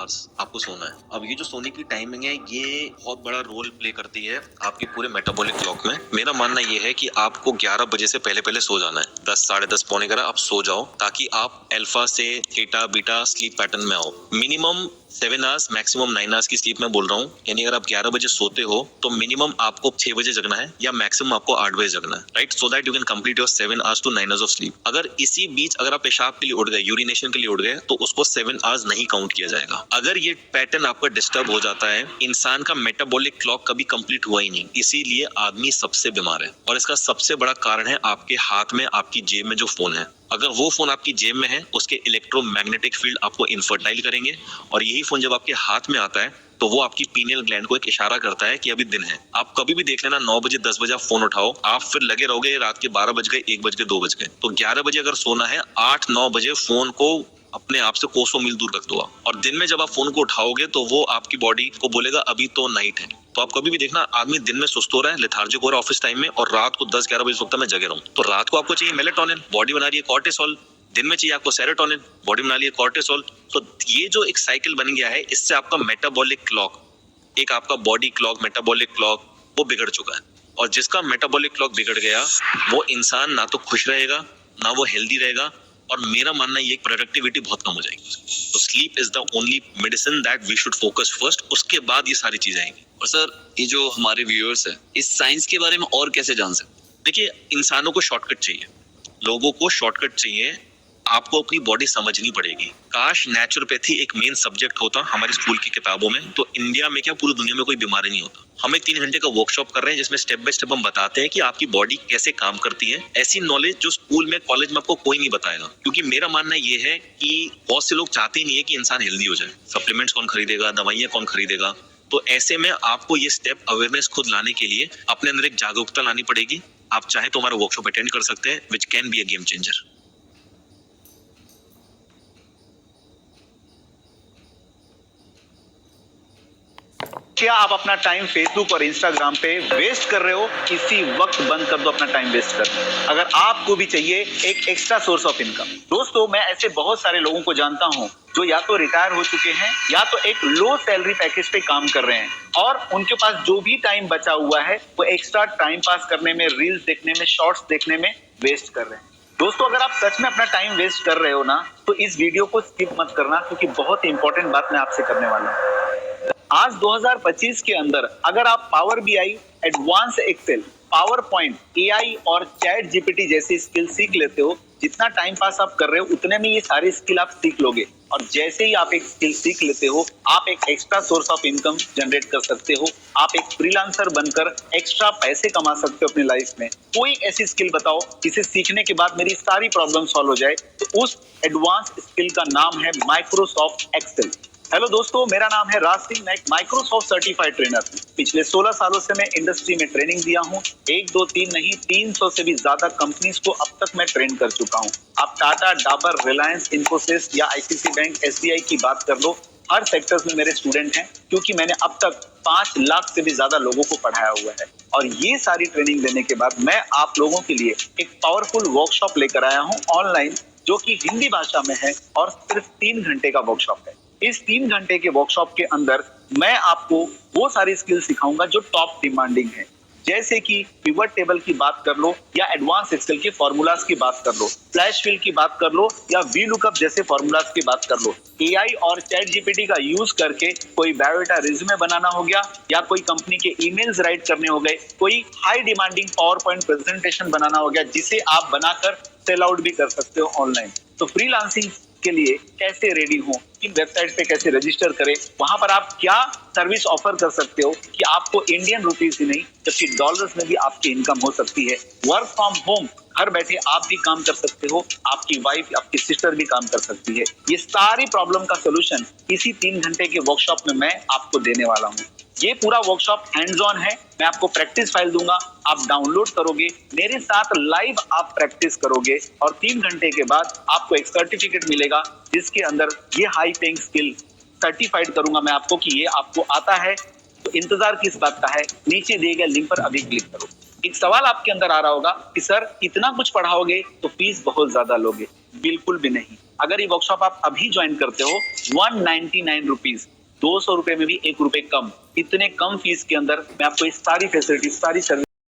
आपको सोना है। अब ये जो सोने की टाइमिंग है ये बहुत बड़ा रोल प्ले करती है आपकी पूरे मेटाबॉलिक क्लॉक में। मेरा मानना ये है कि आपको 11 बजे से पहले पहले सो जाना है। 10 साढ़े 10 पौने 11 आप सो जाओ ताकि आप अल्फा से थीटा बीटा स्लीप पैटर्न में आओ। मिनिमम 7 आवर्स मैक्सिमम 9 आवर्स की स्लीप में बोल रहा हूँ। यानी अगर आप 11 बजे सोते हो तो मिनिमम आपको 6 बजे जगना है या मैक्सिमम आपको 8 बजे जगना है, right? So that you can complete your 7 hours to 9 hours of sleep. अगर इसी बीच अगर आप पेशाब के लिए उठ गए, यूरिनेशन के लिए उठ गए, तो उसको 7 आवर्स नहीं काउंट किया जाएगा। अगर ये पैटर्न आपका डिस्टर्ब हो जाता है, इंसान का मेटाबॉलिक क्लॉक कभी कंप्लीट हुआ ही नहीं, इसीलिए आदमी सबसे बीमार है। और इसका सबसे बड़ा कारण है आपके हाथ में, आपकी जेब में जो फोन है। अगर वो फोन आपकी जेब में है, उसके इलेक्ट्रोमैग्नेटिक फील्ड आपको इनफर्टाइल करेंगे, और यही फोन जब आपके हाथ में आता है तो वो आपकी पीनियल ग्लैंड को एक इशारा करता है कि अभी दिन है। आप कभी भी देख लेना 9 बजे 10 बजे आप फोन उठाओ, आप फिर लगे रहोगे रात के 12 बज गए, 1 बज गए, 2 बज गए। तो 11 बजे अगर सोना है, 8-9 बजे फोन को अपने आप से कोसों मील दूर रख दो आप। और दिन में जब आप फोन को उठाओगे तो वो आपकी बॉडी को बोलेगा अभी तो नाइट है। तो आप कभी भी देखना आदमी दिन में सुस्त हो रहा है, लेथार्जिक हो रहा है ऑफिस टाइम में, और रात को 10-11 बजे सोचता है मैं जगे रहूं। तो रात को आपको चाहिए मेलेटोनिन, बॉडी बना रही है कॉर्टिसोल। दिन में चाहिए आपको सेरोटोनिन, बॉडी बना रही है कॉर्टिसोल। तो ये जो एक साइकिल बन गया है, इससे आपका मेटाबॉलिक क्लॉक, एक आपका बॉडी क्लॉक, मेटाबॉलिक क्लॉक, वो बिगड़ चुका है। और जिसका मेटाबॉलिक क्लॉक बिगड़ गया, वो इंसान ना तो खुश रहेगा, ना वो हेल्दी रहेगा, और मेरा मानना ये प्रोडक्टिविटी बहुत कम हो जाएगी। तो sleep is the only medicine that we should focus first, उसके बाद ये सारी चीजें आएंगी। और सर, ये जो हमारे व्यूअर्स है, इस साइंस के बारे में और कैसे जान सकते? देखिए, इंसानों को शॉर्टकट चाहिए, लोगों को शॉर्टकट चाहिए। आपको अपनी बॉडी समझनी पड़ेगी। काश नेचुरोपैथी एक मेन सब्जेक्ट होता हमारे स्कूल की किताबों में, तो इंडिया में क्या पूरी दुनिया में कोई बीमारी नहीं होता। हम एक 3 घंटे का वर्कशॉप कर रहे हैं जिसमें स्टेप बाय स्टेप हम बताते हैं कि आपकी बॉडी कैसे काम करती है। ऐसी नॉलेज जो स्कूल में, कॉलेज में आपको कोई नहीं बताएगा। क्योंकि मेरा मानना ये है कि बहुत से लोग चाहते ही नहीं है कि इंसान हेल्दी हो जाए। सप्लीमेंट्स कौन खरीदेगा, दवाइयां कौन खरीदेगा? तो ऐसे में आपको ये स्टेप अवेयरनेस खुद लाने के लिए अपने अंदर एक जागरूकता लानी पड़ेगी। आप चाहे तो हमारा वर्कशॉप अटेंड कर सकते हैं, which can be a game changer. क्या आप अपना टाइम फेसबुक और इंस्टाग्राम पे वेस्ट कर रहे हो? इसी वक्त बंद कर दो अपना टाइम वेस्ट करना। अगर आपको भी चाहिए एक एक्स्ट्रा सोर्स ऑफ इनकम। दोस्तों, मैं ऐसे बहुत सारे लोगों को जानता हूं जो या तो रिटायर हो चुके हैं या तो एक लो सैलरी पैकेज पे काम कर रहे हैं, और उनके पास जो भी टाइम बचा हुआ है वो एक्स्ट्रा टाइम पास करने में, रील्स देखने में, शॉर्ट्स देखने में वेस्ट कर रहे हैं। दोस्तों, अगर आप सच में अपना टाइम वेस्ट कर रहे हो ना, तो इस वीडियो को स्किप मत करना, क्योंकि बहुत इंपॉर्टेंट बात मैं आपसे करने वाला हूं। आज 2025 के अंदर अगर आप power BI, advance Excel, PowerPoint, AI और चैट जीपीटी जैसी स्किल सीख लेते हो, जितना टाइम पास आप कर रहे हो उतने में ये सारी स्किल आप सीख लोगे। और जैसे ही आप एक स्किल सीख लेते हो, आप एक extra source of income generate कर सकते हो। आप एक फ्रीलांसर बनकर एक्स्ट्रा पैसे कमा सकते हो अपनी लाइफ में। कोई ऐसी स्किल बताओ जिसे सीखने के बाद मेरी सारी प्रॉब्लम सॉल्व हो जाए। तो उस एडवांस स्किल का नाम है माइक्रोसॉफ्ट एक्सेल। हेलो दोस्तों, मेरा नाम है राज सिंह। मैं एक माइक्रोसॉफ्ट सर्टिफाइड ट्रेनर हूँ। पिछले 16 सालों से मैं इंडस्ट्री में ट्रेनिंग दिया हूँ। 1, 2, 3 नहीं, 300 से भी ज्यादा कंपनीज को अब तक मैं ट्रेन कर चुका हूँ। आप टाटा, डाबर, रिलायंस, इन्फोसिस या आईसीआईसी बैंक, एसबीआई की बात कर लो, हर सेक्टर्स में मेरे स्टूडेंट हैं, क्योंकि मैंने अब तक 5 लाख से भी ज्यादा लोगों को पढ़ाया हुआ है। और ये सारी ट्रेनिंग देने के बाद मैं आप लोगों के लिए एक पावरफुल वर्कशॉप लेकर आया हूँ ऑनलाइन, जो कि हिंदी भाषा में है और सिर्फ 3 घंटे का वर्कशॉप है। इस 3 घंटे के वर्कशॉप के अंदर मैं आपको वो सारी स्किल सिखाऊंगा जो टॉप डिमांडिंग है, जैसे कि पिवट टेबल की बात कर लो या एडवांस एक्सेल के फॉर्मूलाज की बात कर लो, फ्लैश फिल की बात कर लो या वी लुकअप जैसे फॉर्मूलाज की बात कर लो। एआई और चैट जीपीटी का यूज करके कोई बायोडाटा, रिज्यूमे बनाना हो गया, या कोई कंपनी के ईमेल्स राइट करने हो गए, कोई high demanding PowerPoint presentation बनाना हो गया, जिसे आप बनाकर सेल आउट भी कर सकते हो ऑनलाइन। तो फ्रीलांसिंग के लिए कैसे रेडी हो, किन वेबसाइट पे कैसे रजिस्टर करें, वहां पर आप क्या सर्विस ऑफर कर सकते हो कि आपको इंडियन रुपीस ही नहीं जबकि डॉलर्स में भी आपकी इनकम हो सकती है। वर्क फ्रॉम होम, घर बैठे आप भी काम कर सकते हो, आपकी वाइफ, आपकी सिस्टर भी काम कर सकती है। ये सारी प्रॉब्लम का सोल्यूशन इसी 3 घंटे के वर्कशॉप में मैं आपको देने वाला हूँ। ये पूरा वर्कशॉप हैंड्स ऑन है। मैं आपको प्रैक्टिस फाइल दूंगा, आप डाउनलोड करोगे, मेरे साथ लाइव आप प्रैक्टिस करोगे, और 3 घंटे के बाद आपको एक सर्टिफिकेट मिलेगा जिसके अंदर ये हाई पेइंग स्किल सर्टिफाइड करूंगा मैं आपको कि ये आपको आता है। तो इंतजार किस बात का है? नीचे दिए गए लिंक पर अभी क्लिक करो। एक सवाल आपके अंदर आ रहा होगा कि सर, इतना कुछ पढ़ाओगे तो फीस बहुत ज्यादा लोगे। बिल्कुल भी नहीं। अगर ये वर्कशॉप आप अभी ज्वाइन करते हो 199 रुपीज, 200 रुपए में भी 1 रुपए कम, इतने कम फीस के अंदर मैं आपको ये सारी फैसिलिटी, सारी सर्विस